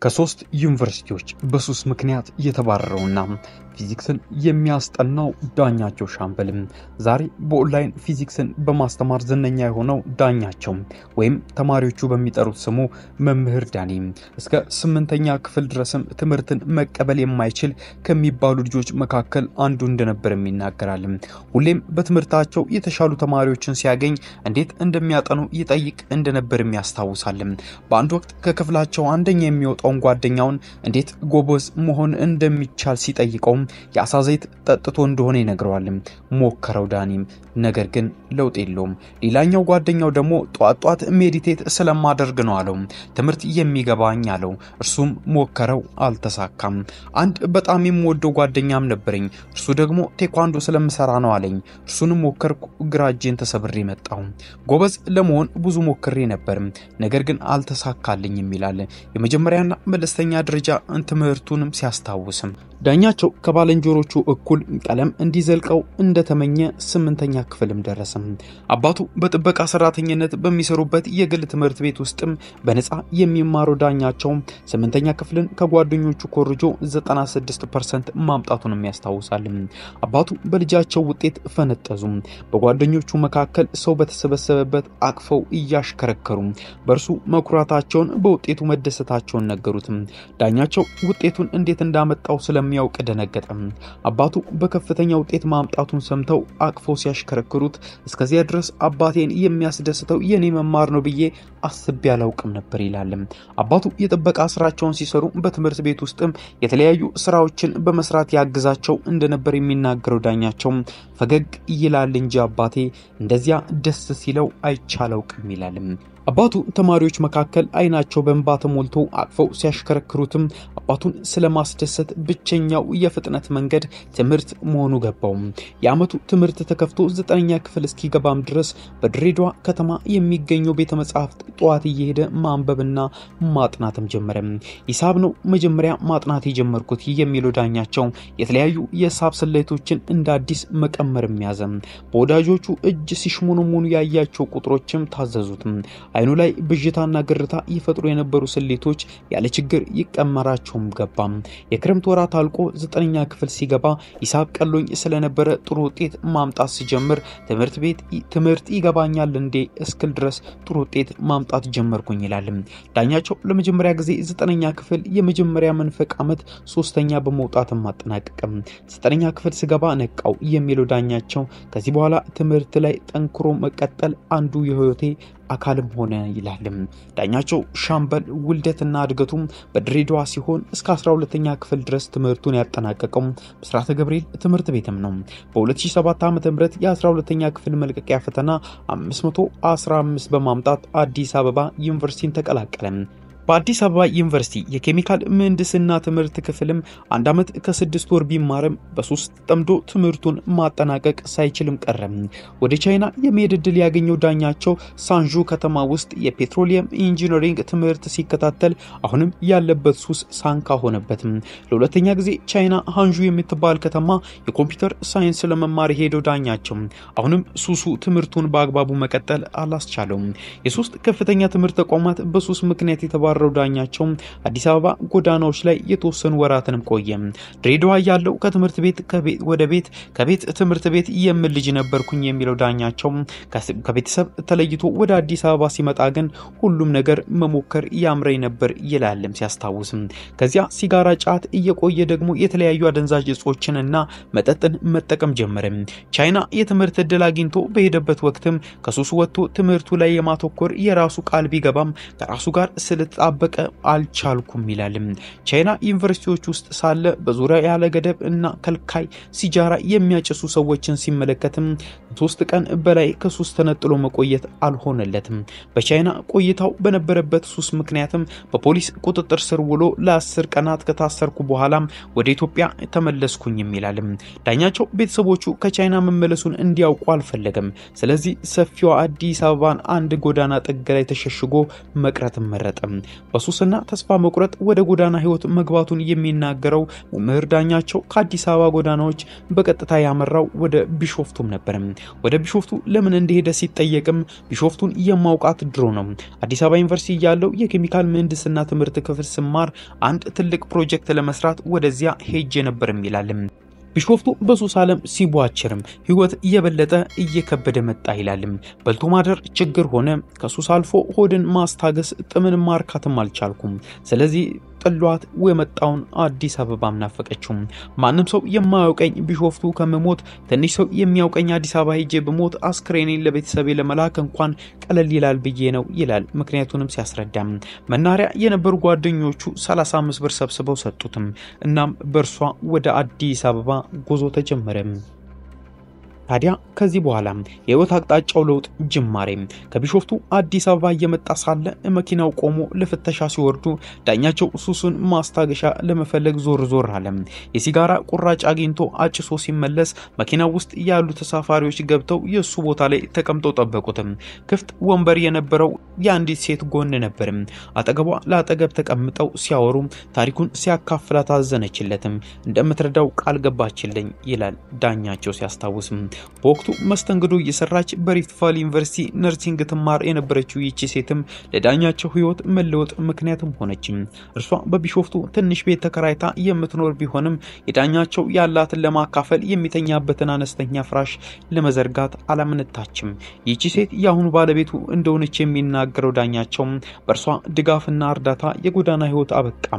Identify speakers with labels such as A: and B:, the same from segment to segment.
A: ከሶስት ዩኒቨርሲቲዎች በሱስ ምክንያት የተባረረውና ፊዚክስን የሚያስጠናው ዳኛቸው ሻምበል ዛሬ በኦንላይን ፊዚክስን በማስተማር ዝነኛ የሆነው ዳኛቸው ወይም ተማሪዎቹ በሚጠሩት ስሙ መምህር ዳኒ እስከ 8ኛ ክፍል ድረስም ትምህርትን መቀበል የማይችል ከሚባሉ ልጆች መካከል አንዱ እንደነበር ይናገራል። ሁሌም በትምህርታቸው የተሻሉ ተማሪዎችን ሲያገኝ እንዴት እንደሚያጠኑ ይጠይቅ እንደነበር ያስታውሳል። በአንድ ወቅት ከክፍላቸው አንደኛ የሚወጣውን ጓደኛውን እንዴት ጎበዝ መሆን እንደሚቻል ሲጠይቀው ያሳዘይት ጠጥቶ እንደሆነ ይነግረዋል። ሞከረው ዳኒም ነገር ግን ለውጥ የለውም። ሌላኛው ጓደኛው ደግሞ ጧጧት ሜዲቴት ስለማደርግ ነው አለው። ትምህርት የሚገባኝ አለው። እርሱም ሞከረው አልተሳካም። አንድ በጣም የምወደው ጓደኛም ነበርኝ። እርሱ ደግሞ ቴኳንዶ ስለምሰራ ነው አለኝ። እርሱንም ሞከርኩ፣ ግራጄን ተሰብሬ መጣሁ። ጎበዝ ለመሆን ብዙ ሞክሬ ነበር፣ ነገር ግን አልተሳካልኝም ይላል። የመጀመሪያና መለስተኛ ደረጃ ትምህርቱንም ሲያስታውስም ዳኛቸው ከባለንጆሮቹ እኩል ቀለም እንዲዘልቀው እንደተመኘ 8ኛ ክፍልም ደረሰም። አባቱ በጥበቃ ሰራተኝነት በሚሰሩበት የግል ትምህርት ቤት ውስጥም በነፃ የሚማረው ዳኛቸው 8ኛ ክፍልን ከጓደኞቹ ኮርጆ 96% ማምጣቱንም ያስታውሳል። አባቱ በልጃቸው ውጤት ፈነጠዙ። በጓደኞቹ መካከል ሰው በተሰበሰበበት አቅፈው እያሽከረከሩ በርሱ መኩራታቸውን በውጤቱ መደሰታቸውን ነገሩት። ዳኛቸው ውጤቱን እንዴት እንዳመጣው ስለሚያውቅ ደነገጠ። አባቱ በከፍተኛ ውጤት ማምጣቱን ሰምተው አቅፈው ሲያሽከረክሩት እስከዚያ ድረስ አባቴን የሚያስደስተው የኔ መማር ነው ብዬ አስቤ አላውቅም ነበር ይላል። አባቱ የጥበቃ ስራቸውን ሲሰሩ በትምህርት ቤት ውስጥም የተለያዩ ስራዎችን በመስራት ያግዛቸው እንደነበር የሚናገረው ዳኛቸው ፈገግ ይላል እንጂ አባቴ እንደዚያ ደስ ሲለው አይቻለውቅም ይላል። አባቱ ተማሪዎች መካከል አይናቸው በእንባ ተሞልቶ አቅፈው ሲያሽከረክሩትም አባቱን ስለማስደሰት ብቸኛው የፍጥነት መንገድ ትምህርት መሆኑ ገባው። የዓመቱ ትምህርት ተከፍቶ 9ኛ ክፍል እስኪገባም ድረስ በድሬዳዋ ከተማ የሚገኘው ቤተ መጻሕፍት ጧት እየሄደ ማንበብና ማጥናትም ጀመረ። ሂሳብ ነው መጀመሪያ ማጥናት የጀመርኩት የሚለው ዳኛቸው የተለያዩ የሂሳብ ስሌቶችን እንደ አዲስ መቀመርም ያዘ። በወዳጆቹ እጅ ሲሽሞኑሙኑ ያያቸው ቁጥሮችም ታዘዙት። አይኑ ላይ ብዥታና ግርታ ይፈጥሩ የነበሩ ስሌቶች ያለ ችግር ይቀመራቸውም ገባ። የክረምት ወራት አልቆ 9ኛ ክፍል ሲገባ ሂሳብ ቀሎኝ ስለነበረ ጥሩ ውጤት ማምጣት ሲጀምር ትምህርት ይገባኛል እንዴ እስክል ድረስ ጥሩ ውጤት ማምጣት ጀመርኩኝ ይላል። ዳኛቸው ለመጀመሪያ ጊዜ 9ኛ ክፍል የመጀመሪያ መንፈቅ ዓመት 3ኛ በመውጣት ማጠናቀቅም 9ኛ ክፍል ስገባ ነቃው የሚለው ዳኛቸው ከዚህ በኋላ ትምህርት ላይ ጠንክሮ መቀጠል አንዱ የህይወቴ አካልም ሆነ ይላል። ዳኛቸው ሻምበል ውልደትና እድገቱም በድሬዳዋ ሲሆን እስከ 12ኛ ክፍል ድረስ ትምህርቱን ያጠናቀቀው ብስራተ ገብርኤል ትምህርት ቤትም ነው። በ2007 ዓ.ም የ12ኛ ክፍል መልቀቂያ ፈተና 515 በማምጣት አዲስ አበባ ዩኒቨርሲቲን ተቀላቀለ። በአዲስ አበባ ዩኒቨርሲቲ የኬሚካል ምህንድስና ትምህርት ክፍልም 1 ዓመት ከ6 ወር ቢማርም በ3 ጠምዶ ትምህርቱን ማጠናቀቅ ሳይችልም ቀረ። ወደ ቻይና የመሄድ ዕድል ያገኘው ዳኛቸው ሳንዡ ከተማ ውስጥ የፔትሮሊየም ኢንጂነሪንግ ትምህርት ሲከታተል አሁንም ያለበት ሱስ ሳንካ ሆነበት። ለሁለተኛ ጊዜ ቻይና ሃንዡ የምትባል ከተማ የኮምፒውተር ሳይንስ ለመማር ሄደው ዳኛቸው አሁንም ሱሱ ትምህርቱን በአግባቡ መቀጠል አላስቻለውም። የሶስት ከፍተኛ ትምህርት ተቋማት በሱስ ምክንያት የተባረረው ዳኛቸው አዲስ አበባ ጎዳናዎች ላይ የተወሰኑ ወራትንም ቆየ። ድሬዳዋ ያለው ከትምህርት ቤት ወደ ቤት ከቤት ትምህርት ቤት የምን ልጅ ነበርኩኝ የሚለው ዳኛቸው ከቤተሰብ ተለይቶ ወደ አዲስ አበባ ሲመጣ ግን ሁሉም ነገር መሞከር ያምረኝ ነበር ይላልም ሲያስታውስም። ከዚያ ሲጋራ፣ ጫት እየቆየ ደግሞ የተለያዩ አደንዛዥ እጾችንና መጠጥን መጠቀም ጀመረ። ቻይና የትምህርት ዕድል አግኝቶ በሄደበት ወቅትም ከሱስ ወጥቶ ትምህርቱ ላይ የማተኮር የራሱ ቃል ቢገባም ከራሱ ጋር ስለተጣበቀ አልቻልኩም ይላል። ቻይና ዩኒቨርሲቲዎች ውስጥ ሳለ በዙሪያ ያለ ገደብ እና ከልካይ ሲጃራ የሚያጨሱ ሰዎችን ሲመለከትም 3 ቀን በላይ ከሱስ ተነጥሎ መቆየት አልሆነለትም። በቻይና ቆይታው በነበረበት ሱስ ምክንያትም በፖሊስ ቁጥጥር ስር ውሎ ለ10 ቀናት ከታሰርኩ በኋላም ወደ ኢትዮጵያ ተመለስኩኝ ይላል። ዳኛቸው ቤተሰቦቹ ከቻይና መመለሱን እንዲያውቁ አልፈለገም። ስለዚህ ሰፊዋ አዲስ አበባን አንድ ጎዳና ጥግ ላይ ተሸሽጎ መቅረት መረጠ። በሱስና ተስፋ መቁረጥ ወደ ጎዳና ህይወት መግባቱን የሚናገረው መምህር ዳኛቸው ከአዲስ አበባ ጎዳናዎች በቀጥታ ያመራው ወደ ቢሾፍቱም ነበር። ወደ ቢሾፍቱ ለምን እንደሄደ ሲጠየቅም ቢሾፍቱን የማውቃት ድሮ ነው፣ አዲስ አበባ ዩኒቨርሲቲ ያለው የኬሚካል ምህንድስና ትምህርት ክፍል ስማር አንድ ትልቅ ፕሮጀክት ለመስራት ወደዚያ ሄጄ ነበር ይላል። ቢሾፍቱ በሱስ ዓለም ሲቧችርም ህይወት የበለጠ እየከበደ መጣ ይላል። በልቶ ማደር ችግር ሆነ። ከሱስ አልፎ ሆድን ማስታገስ ጥምን ማርካትም አልቻልኩም። ስለዚህ ጥሏት ወመጣውን አዲስ አበባ ናፈቀችው። ማንም ሰው የማያውቀኝ ቢሾፍቱ ከመሞት ትንሽ ሰው የሚያውቀኝ አዲስ አበባ ሄጄ በሞት አስክሬኔን ለቤተሰቤ ለመላክ እንኳን ቀለል ይላል ብዬ ነው ይላል። ምክንያቱንም ሲያስረዳም መናሪያ የነበሩ ጓደኞቹ 35 ብር ሰብስበው ሰጡትም። እናም በርሷ ወደ አዲስ አበባ ጉዞ ተጀመረ። ታዲያ ከዚህ በኋላ የህይወት አቅጣጫው ለውጥ ጅማሬ ከቢሾፍቱ አዲስ አበባ እየመጣ ሳለ መኪናው ቆሞ ለፍተሻ ሲወርዱ ዳኛቸው ሱሱን ማስታገሻ ለመፈለግ ዞር አለ። የሲጋራ ቁራጭ አግኝቶ አጭሶ ሲመለስ መኪናው ውስጥ ያሉ ተሳፋሪዎች ገብተው የሱ ቦታ ላይ ተቀምጠው ጠበቁት። ክፍት ወንበር የነበረው የአንዲት ሴት ጎን ነበር። አጠገቧ ለአጠገብ ተቀምጠው ሲያወሩ ታሪኩን ሲያካፍላት አዘነችለት። እንደምትረዳው ቃል ገባችልኝ ይላል ዳኛቸው ሲያስታውስ። በወቅቱ መስተንግዶ እየሰራች በሪፍት ቫሊ ዩኒቨርሲቲ ነርሲንግ ትማር የነበረችው ይቺ ሴትም ለዳኛቸው ህይወት መለወጥ ምክንያትም ሆነች። እርሷ በቢሾፍቱ ትንሽ ቤት ተከራይታ የምትኖር ቢሆንም የዳኛቸው ያላትን ለማካፈል የሚተኛበትን አነስተኛ ፍራሽ ለመዘርጋት አላመነታችም። ይቺ ሴት ያሁኑ ባለቤቱ እንደሆነች የሚናገረው ዳኛቸው በእርሷ ድጋፍና እርዳታ የጎዳና ህይወት አበቃ።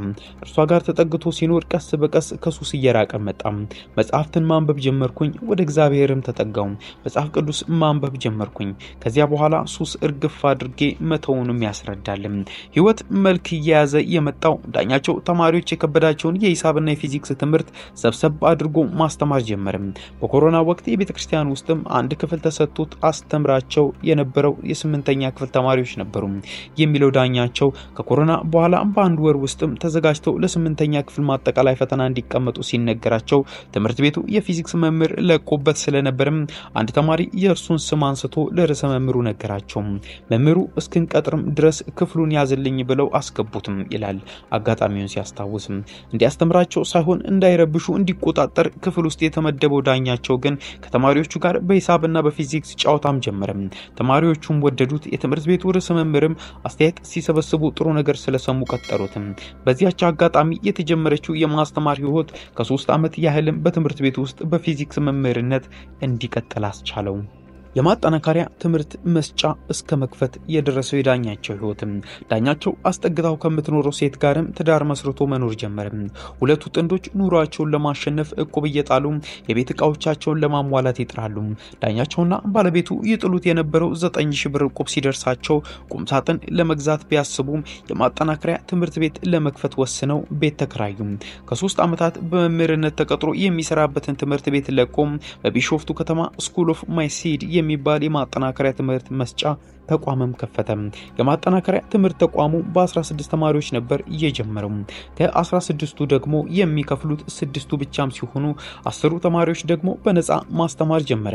A: እርሷ ጋር ተጠግቶ ሲኖር ቀስ በቀስ ከሱስ እየራቀ መጣ። መጽሐፍትን ማንበብ ጀመርኩኝ። ወደ እግዚአብሔርም ተጠጋው። መጽሐፍ ቅዱስ ማንበብ ጀመርኩኝ። ከዚያ በኋላ ሱስ እርግፍ አድርጌ መተውንም ያስረዳል። ህይወት መልክ እየያዘ የመጣው ዳኛቸው ተማሪዎች የከበዳቸውን የሂሳብና የፊዚክስ ትምህርት ሰብሰብ አድርጎ ማስተማር ጀመረ። በኮሮና ወቅት የቤተክርስቲያን ውስጥም አንድ ክፍል ተሰጥቶት አስተምራቸው የነበረው የ8ኛ ክፍል ተማሪዎች ነበሩ የሚለው ዳኛቸው ከኮሮና በኋላ በአንድ ወር ውስጥም ተዘጋጅተው ለ8ኛ ክፍል ማጠቃላይ ፈተና እንዲቀመጡ ሲነገራቸው ትምህርት ቤቱ የፊዚክስ መምህር ለቆበት ስለነበርም አንድ ተማሪ የእርሱን ስም አንስቶ ለርዕሰ መምህሩ ነገራቸው። መምህሩ እስክንቀጥርም ድረስ ክፍሉን ያዝልኝ ብለው አስገቡትም ይላል አጋጣሚውን ሲያስታውስ። እንዲያስተምራቸው ሳይሆን እንዳይረብሹ እንዲቆጣጠር ክፍል ውስጥ የተመደበው ዳኛቸው ግን ከተማሪዎቹ ጋር በሂሳብና በፊዚክስ ጫውታም ጀመረ። ተማሪዎቹም ወደዱት። የትምህርት ቤቱ ርዕሰ መምህርም አስተያየት ሲሰበስቡ ጥሩ ነገር ስለሰሙ ቀጠሩት። በዚያች አጋጣሚ የተጀመረችው የማስተማር ህይወት ከ3 ዓመት ያህልም በትምህርት ቤት ውስጥ በፊዚክስ መምህርነት እንዲቀጥል አስቻለው። የማጠናከሪያ ትምህርት መስጫ እስከ መክፈት የደረሰው የዳኛቸው ህይወትም ዳኛቸው አስጠግታው ከምትኖረው ሴት ጋርም ትዳር መስርቶ መኖር ጀመረ። ሁለቱ ጥንዶች ኑሯቸውን ለማሸነፍ እቁብ እየጣሉ የቤት ዕቃዎቻቸውን ለማሟላት ይጥራሉ። ዳኛቸውና ባለቤቱ ይጥሉት የነበረው 9000 ብር እቁብ ሲደርሳቸው ቁምሳጥን ለመግዛት ቢያስቡም የማጠናከሪያ ትምህርት ቤት ለመክፈት ወስነው ቤት ተከራዩ። ከ3 ዓመታት በመምህርነት ተቀጥሮ የሚሰራበትን ትምህርት ቤት ለቆም በቢሾፍቱ ከተማ ስኩል ኦፍ ማይሲድ የሚባል የማጠናከሪያ ትምህርት መስጫ ተቋምም ከፈተ። የማጠናከሪያ ትምህርት ተቋሙ በ16 ተማሪዎች ነበር እየጀመረው። ከ16ቱ ደግሞ የሚከፍሉት 6ቱ ብቻም ሲሆኑ 10ሩ ተማሪዎች ደግሞ በነፃ ማስተማር ጀመረ።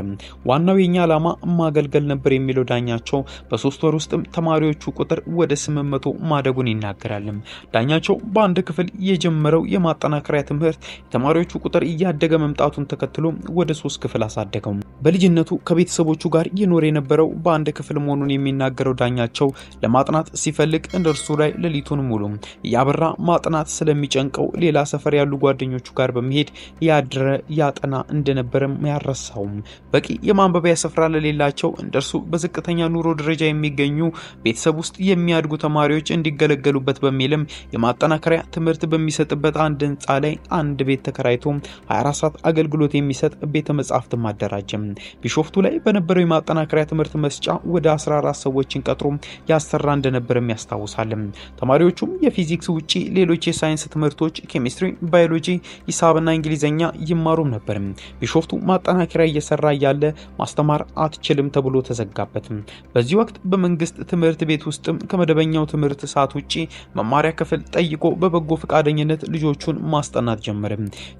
A: ዋናው የኛ ዓላማ ማገልገል ነበር የሚለው ዳኛቸው በ3 ወር ውስጥም ተማሪዎቹ ቁጥር ወደ 800 ማደጉን ይናገራል። ዳኛቸው በአንድ ክፍል የጀመረው የማጠናከሪያ ትምህርት ተማሪዎቹ ቁጥር እያደገ መምጣቱን ተከትሎ ወደ 3 ክፍል አሳደገው። በልጅነቱ ከቤተሰቦቹ ጋር ይኖር የነበረው በአንድ ክፍል መሆኑን የሚናገረው ዳኛቸው ለማጥናት ሲፈልግ እንደርሱ ላይ ሌሊቱን ሙሉ ያበራ ማጥናት ስለሚጨንቀው ሌላ ሰፈር ያሉ ጓደኞቹ ጋር በመሄድ ያድረ ያጠና እንደነበረም ያረሳው። በቂ የማንበቢያ ስፍራ ለሌላቸው እንደርሱ በዝቅተኛ ኑሮ ደረጃ የሚገኙ ቤተሰብ ውስጥ የሚያድጉ ተማሪዎች እንዲገለገሉበት በሚልም የማጠናከሪያ ትምህርት በሚሰጥበት አንድ ህንጻ ላይ አንድ ቤት ተከራይቶ 24 ሰዓት አገልግሎት የሚሰጥ ቤተ መጻሕፍት ማደራጀም። ቢሾፍቱ ላይ በነበረው የማጠናከሪያ ትምህርት መስጫ ወደ 14 ሰዎችን ቀጥሮ ያሰራ እንደነበርም ያስታውሳል። ተማሪዎቹም የፊዚክስ ውጪ ሌሎች የሳይንስ ትምህርቶች ኬሚስትሪ፣ ባዮሎጂ፣ ሂሳብና እንግሊዘኛ ይማሩም ነበር። ቢሾፍቱ ማጠናከሪያ እየሰራ ያለ ማስተማር አትችልም ተብሎ ተዘጋበት። በዚህ ወቅት በመንግስት ትምህርት ቤት ውስጥ ከመደበኛው ትምህርት ሰዓት ውጪ መማሪያ ክፍል ጠይቆ በበጎ ፈቃደኝነት ልጆቹን ማስጠናት ጀመረ።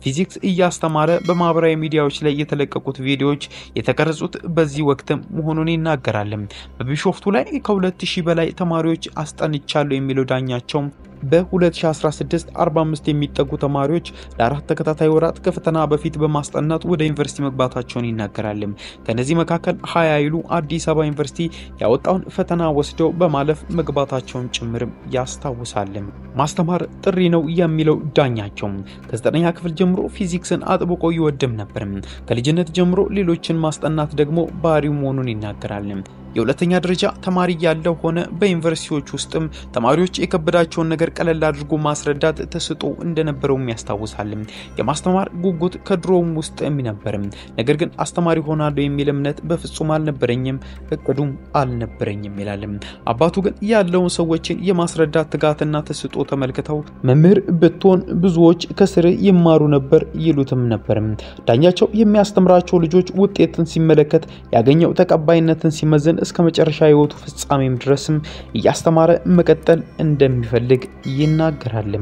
A: ፊዚክስ እያስተማረ በማህበራዊ ሚዲያዎች ላይ የተለቀቁት ቪዲዮዎች የተቀረጹት በዚህ ወቅት መሆኑን ይናገራል። ቢሾፍቱ ላይ ከ2000 በላይ ተማሪዎች አስጠንቻለሁ የሚለው ዳኛቸው በ2016 45 የሚጠጉ ተማሪዎች ለአራት ተከታታይ ወራት ከፈተና በፊት በማስጠናት ወደ ዩኒቨርሲቲ መግባታቸውን ይናገራል። ከነዚህ መካከል 20 ይሉ አዲስ አበባ ዩኒቨርሲቲ ያወጣውን ፈተና ወስደው በማለፍ መግባታቸውን ጭምርም ያስታውሳል። ማስተማር ጥሪ ነው የሚለው ዳኛቸው ከ9ኛ ክፍል ጀምሮ ፊዚክስን አጥብቆ ይወድም ነበር። ከልጅነት ጀምሮ ሌሎችን ማስጠናት ደግሞ ባህሪው መሆኑን ይናገራል። የሁለተኛ ደረጃ ተማሪ ያለው ሆነ በዩኒቨርሲቲዎች ውስጥም ተማሪዎች የከበዳቸውን ነገር ቀለል አድርጎ ማስረዳት ተስጦ እንደነበረው ያስታውሳል። የማስተማር ጉጉት ከድሮም ውስጥ ነበር። ነገር ግን አስተማሪ ሆናለሁ የሚል እምነት በፍጹም አልነበረኝም፣ እቅዱም አልነበረኝም ይላል። አባቱ ግን ያለውን ሰዎችን የማስረዳት ትጋትና ተስጦ ተመልክተው መምህር ብትሆን ብዙዎች ከስር ይማሩ ነበር ይሉትም ነበር። ዳኛቸው የሚያስተምራቸው ልጆች ውጤትን ሲመለከት ያገኘው ተቀባይነትን ሲመዘን እስከ መጨረሻ ህይወቱ ፍጻሜም ድረስም ያስተማረ መቀጠል እንደሚፈልግ ይናገራል።